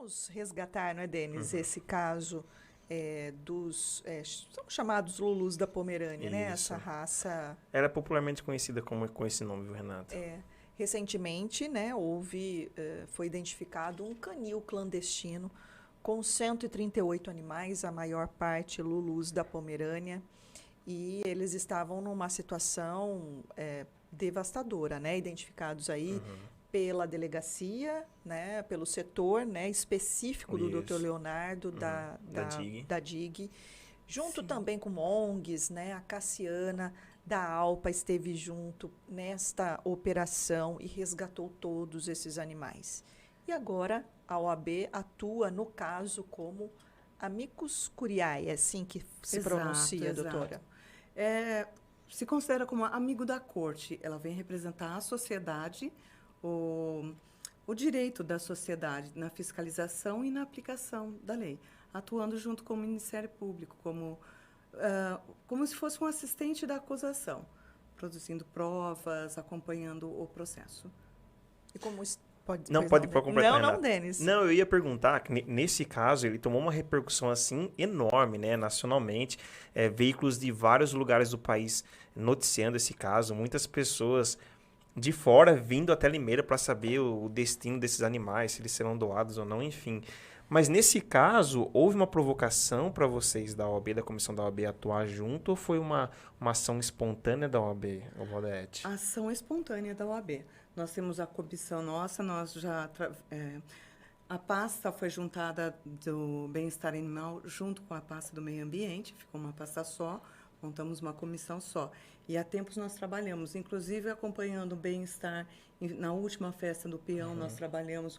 Vamos resgatar, não é, Denis, Uhum. esse caso são chamados Lulus da Pomerânia, né? Essa Isso. raça. Ela é popularmente conhecida como com esse nome, viu, Renata? Recentemente, né, foi identificado um canil clandestino com 138 animais, a maior parte Lulus da Pomerânia, e eles estavam numa situação devastadora, né? Identificados aí Uhum. pela delegacia, né, pelo setor, né, específico do Dr. Isso. Leonardo Uhum. Da DIG. da DIG, junto Sim. também com ONGs, né, a Cassiana da ALPA esteve junto nesta operação e resgatou todos esses animais. E agora a OAB atua no caso como amicus curiae, é assim que se pronuncia, doutora? Se considera como amigo da corte. Ela vem representar a sociedade, o direito da sociedade na fiscalização e na aplicação da lei, atuando junto com o Ministério Público, como se fosse um assistente da acusação, produzindo provas, acompanhando o processo. E como pode, Não, pois pode Denis? completar, Não, Renata. Denis. Não, eu ia perguntar que nesse caso ele tomou uma repercussão assim enorme, né, nacionalmente. Veículos de vários lugares do país noticiando esse caso, muitas pessoas de fora vindo até Limeira para saber o destino desses animais, se eles serão doados ou não, enfim. Mas nesse caso, houve uma provocação para vocês da OAB, da comissão da OAB atuar junto, ou foi uma ação espontânea da OAB, Valdete? Ação espontânea da OAB. Nós temos a comissão nossa, a pasta foi juntada do bem-estar animal junto com a pasta do meio ambiente, ficou uma pasta só, montamos uma comissão só. E há tempos nós trabalhamos, inclusive acompanhando o bem-estar. Na última festa do peão, nós trabalhamos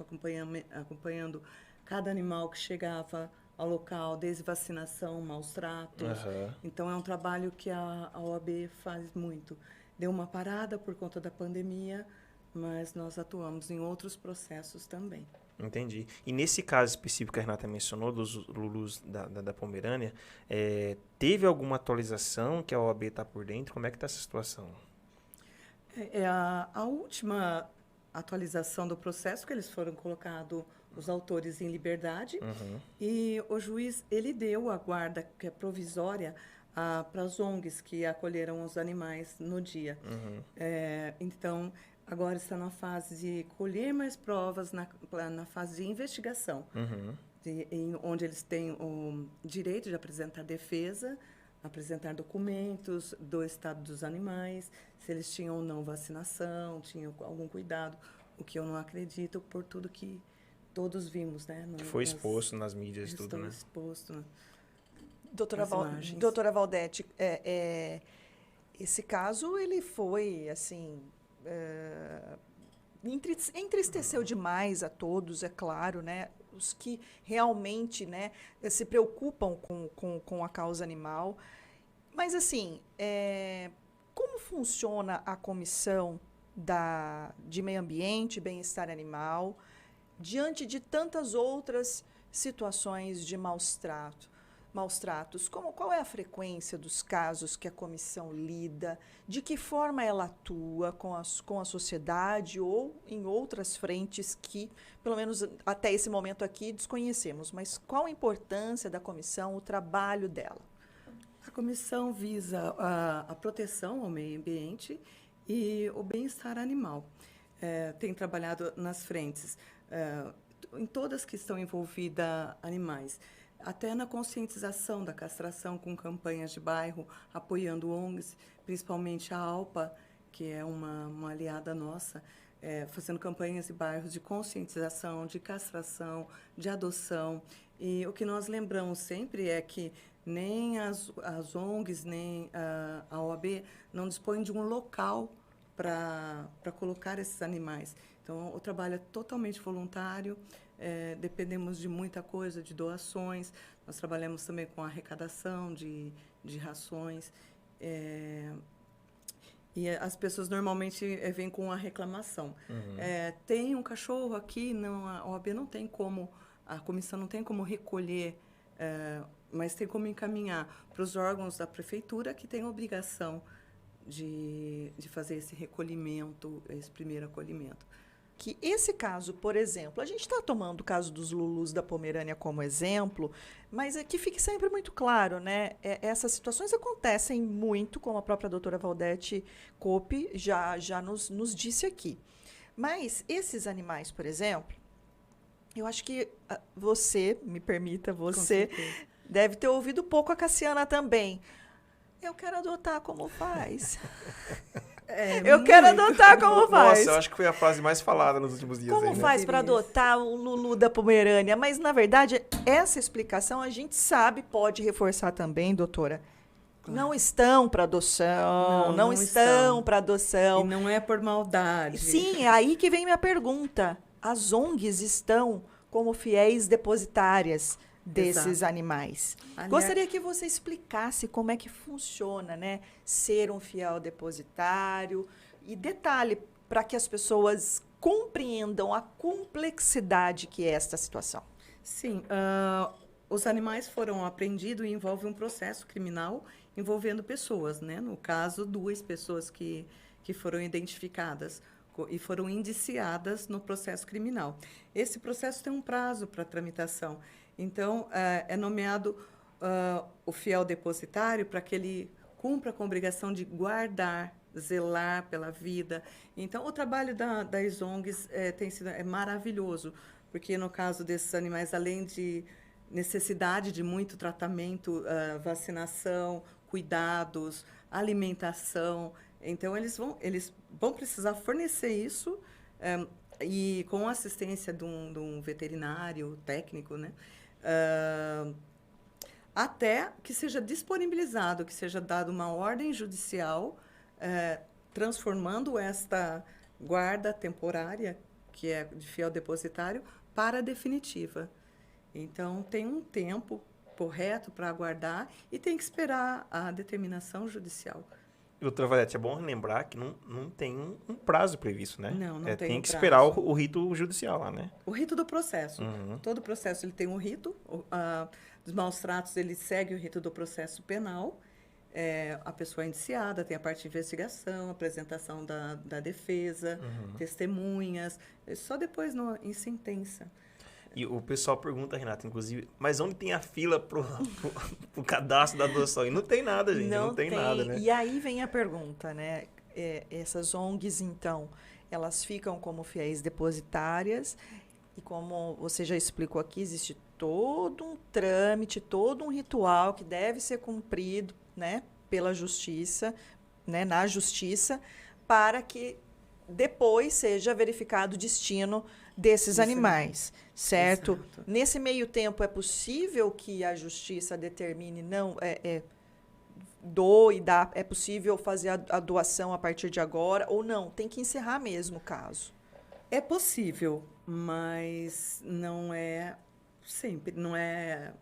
acompanhando cada animal que chegava ao local, desde vacinação, maus tratos. Uhum. Então, é um trabalho que a OAB faz muito. Deu uma parada por conta da pandemia, mas nós atuamos em outros processos também. Entendi. E nesse caso específico que a Renata mencionou, dos Lulus da Pomerânia, teve alguma atualização que a OAB está por dentro? Como é que está essa situação? A última atualização do processo, que eles foram colocados, os autores em liberdade, e o juiz ele deu a guarda que é provisória para as ONGs que acolheram os animais no dia. Então, agora está na fase de colher mais provas, na fase de investigação, onde eles têm o direito de apresentar defesa, apresentar documentos do estado dos animais, se eles tinham ou não vacinação, tinham algum cuidado, o que eu não acredito por tudo que todos vimos, né? Que foi exposto nas mídias e tudo, né? Exposto. Doutora Valdete, esse caso ele foi assim entristeceu demais a todos, é claro, né? Os que realmente, né, se preocupam com a causa animal. Mas assim, como funciona a comissão de meio ambiente, bem-estar animal, diante de tantas outras situações de maus tratos? Qual é a frequência dos casos que a comissão lida? De que forma ela atua com a sociedade ou em outras frentes que, pelo menos até esse momento aqui, desconhecemos? Mas qual a importância da comissão, o trabalho dela? A comissão visa a proteção ao meio ambiente e o bem-estar animal. Tem trabalhado nas frentes, em todas que estão envolvidas animais, até na conscientização da castração com campanhas de bairro, apoiando ONGs, principalmente a ALPA, que é uma aliada nossa, fazendo campanhas de bairros de conscientização, de castração, de adoção. E o que nós lembramos sempre é que nem as ONGs, nem a OAB não dispõem de um local para colocar esses animais. Então, o trabalho é totalmente voluntário, dependemos de muita coisa, de doações. Nós trabalhamos também com arrecadação de rações. E as pessoas normalmente vêm com a reclamação. Tem um cachorro aqui, não, a OAB não tem como, a comissão não tem como recolher, mas tem como encaminhar para os órgãos da prefeitura, que têm a obrigação de fazer esse recolhimento, esse primeiro acolhimento. que esse caso, por exemplo, a gente está tomando o caso dos Lulus da Pomerânia como exemplo, mas é que fique sempre muito claro, né? Essas situações acontecem muito, como a própria doutora Valdete Cope já nos disse aqui. Mas esses animais, por exemplo, eu acho que você, me permita, você deve ter ouvido pouco a Cassiana também. Eu quero adotar, como faz? Eu quero adotar, como faz? Nossa, eu acho que foi a frase mais falada nos últimos dias. Como aí, né? faz para adotar um Lulu da Pomerânia? Mas, na verdade, essa explicação a gente sabe, pode reforçar também, doutora. Claro. Não estão para adoção, não estão para adoção. E não é por maldade. Sim, é aí que vem minha pergunta. As ONGs estão como fiéis depositárias desses animais. Aliás, gostaria que você explicasse como é que funciona, né? Ser um fiel depositário. E detalhe, para que as pessoas compreendam a complexidade que é esta situação. Sim, os animais foram apreendidos e envolve um processo criminal envolvendo pessoas, né? No caso, 2 pessoas que foram identificadas e foram indiciadas no processo criminal. Esse processo tem um prazo para tramitação. Então, é nomeado o fiel depositário para que ele cumpra com a obrigação de guardar, zelar pela vida. Então, o trabalho das ONGs tem sido maravilhoso, porque, no caso desses animais, além de necessidade de muito tratamento, vacinação, cuidados, alimentação, então, eles vão precisar fornecer isso e com a assistência de um veterinário técnico, né? Até que seja disponibilizado, que seja dada uma ordem judicial transformando esta guarda temporária, que é de fiel depositário, para a definitiva. Então, tem um tempo correto para aguardar e tem que esperar a determinação judicial. Doutora Valete, é bom lembrar que não tem um prazo previsto, né? Não tem que prazo. esperar o rito judicial lá, né? O rito do processo. Uhum. Todo processo ele tem um rito. Dos maus tratos, ele segue o rito do processo penal. A pessoa é indiciada, tem a parte de investigação, apresentação da defesa, testemunhas. Só depois em sentença. E o pessoal pergunta, Renata, inclusive, mas onde tem a fila pro cadastro da adoção? E não tem nada, gente. Não tem nada, né? E aí vem a pergunta, né? Essas ONGs, então, elas ficam como fiéis depositárias e como você já explicou aqui, existe todo um trâmite, todo um ritual que deve ser cumprido, né, pela justiça, né, na justiça, para que depois seja verificado o destino desses animais, certo? Exato. Nesse meio tempo, é possível que a justiça determine, doe, dá, é possível fazer a doação a partir de agora, ou não? Tem que encerrar mesmo o caso. É possível, mas não é sempre, não é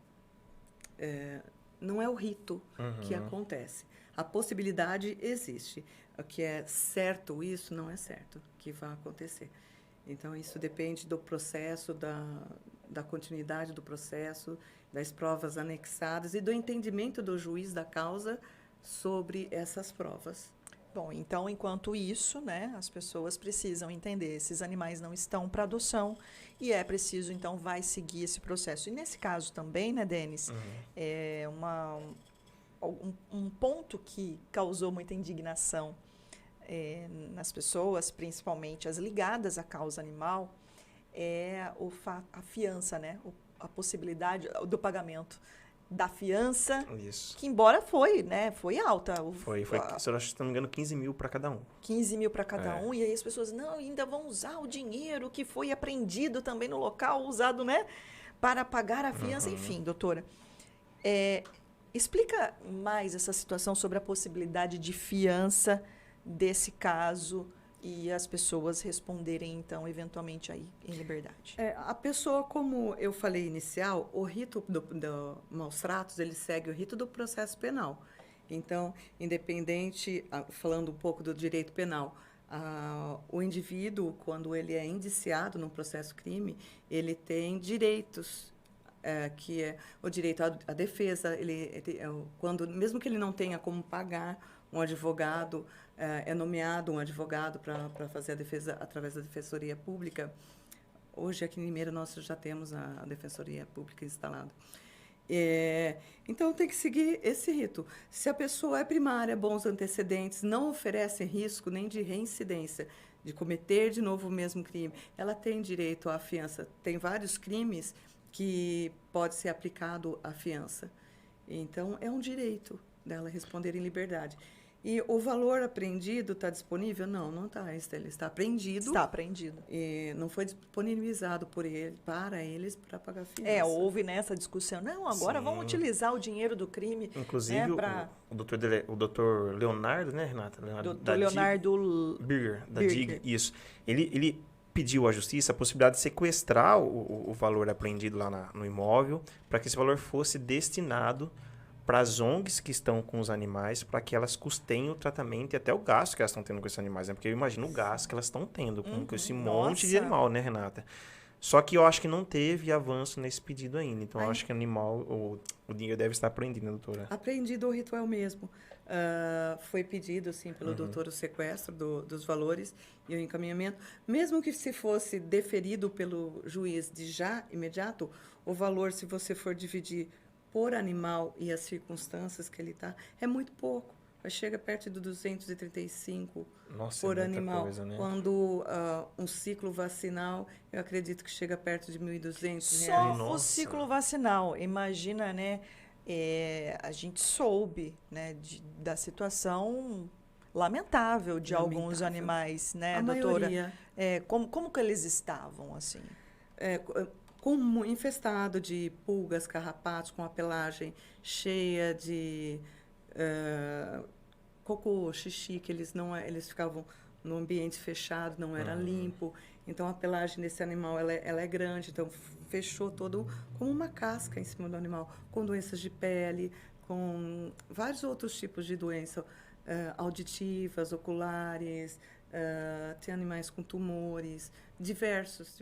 o rito que acontece. A possibilidade existe. O que é certo, isso não é certo que vai acontecer. Então, isso depende do processo, da continuidade do processo, das provas anexadas e do entendimento do juiz da causa sobre essas provas. Bom, então, enquanto isso, né, as pessoas precisam entender, esses animais não estão para adoção e é preciso, então, vai seguir esse processo. E nesse caso também, né, Denis, é um ponto que causou muita indignação nas pessoas, principalmente as ligadas à causa animal, é a fiança, né? A possibilidade do pagamento da fiança, Isso. que embora foi alta. Foi, se eu não me engano, 15 mil para cada um. 15 mil para cada um, e aí as pessoas, não, ainda vão usar o dinheiro que foi apreendido também no local, usado, né, para pagar a fiança. Enfim, doutora, explica mais essa situação sobre a possibilidade de fiança desse caso e as pessoas responderem, então, eventualmente, aí em liberdade. A pessoa, como eu falei inicial, o rito do maus tratos, ele segue o rito do processo penal. Então, independente, falando um pouco do direito penal, o indivíduo, quando ele é indiciado num processo crime, ele tem direitos, que é o direito à defesa, quando, mesmo que ele não tenha como pagar um advogado, é nomeado um advogado para fazer a defesa através da Defensoria Pública. Hoje, aqui em Limeira, nós já temos a Defensoria Pública instalada. Então, tem que seguir esse rito. Se a pessoa é primária, bons antecedentes, não oferece risco nem de reincidência, de cometer de novo o mesmo crime, ela tem direito à fiança. Tem vários crimes que pode ser aplicado a fiança. Então, é um direito dela responder em liberdade. E o valor apreendido está disponível? Não, não está. Ele está apreendido. Está apreendido. E não foi disponibilizado para eles para pagar a fiança. Houve nessa discussão. Não, agora Sim. vamos utilizar o dinheiro do crime. Inclusive, né, o doutor Leonardo, né, Renata? Doutor Leonardo Birger, da Birger. DIG, isso. Ele pediu à justiça a possibilidade de sequestrar o valor apreendido lá no imóvel para que esse valor fosse destinado para as ONGs que estão com os animais, para que elas custeiem o tratamento e até o gasto que elas estão tendo com esses animais, né? Porque eu imagino o gasto que elas estão tendo com esse monte de animal, né, Renata? Só que eu acho que não teve avanço nesse pedido ainda. Então, eu acho que o dinheiro deve estar apreendido, né, doutora? Apreendido o ritual mesmo. Foi pedido, sim, pelo doutor o sequestro dos valores e o encaminhamento. Mesmo que se fosse deferido pelo juiz de já imediato, o valor, se você for dividir por animal e as circunstâncias que ele está, é muito pouco. Chega perto de 235 por animal. Coisa, né? Quando um ciclo vacinal, eu acredito que chega perto de R$ 1.200. Só o ciclo vacinal. Imagina, né? A gente soube, né, da situação lamentável de alguns animais, né, A doutora? maioria. Como que eles estavam, assim? Infestado de pulgas, carrapatos, com a pelagem cheia de cocô, xixi, que eles ficavam no ambiente fechado, não era limpo. Então, a pelagem desse animal ela é grande, então fechou todo como uma casca em cima do animal, com doenças de pele, com vários outros tipos de doenças auditivas, oculares, tem animais com tumores, diversos.